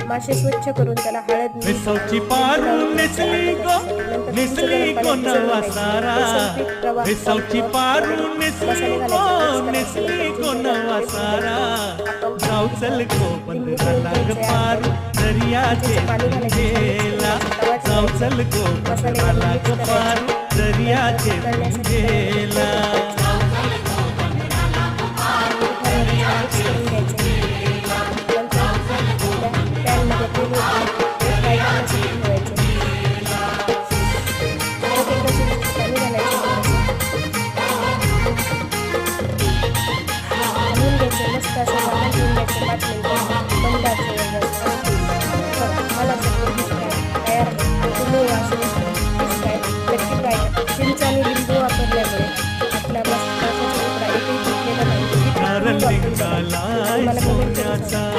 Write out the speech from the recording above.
मासे स्वच्छ करून त्याला हळद मीठ मिसळची पारू नेसली गो नवा सारा मिसळची पारू नेसली गो नवा सारा जाऊ चल गो बंदराला ग पारू दर्याचे गेला जाऊ चल गो बंदराला ग पारू दर्याचे गेला मस्त असं मला घेऊन घ्यायचं 5 मिनिटं बंदाचं मला सगळं तयार तुम्ही असं काय नक्की ट्राय करा. चिंच आणि लिंबू वापरल्यामुळे आपला मस्त एकही तुटलेला नाही. मला कमेंट करून सांगा.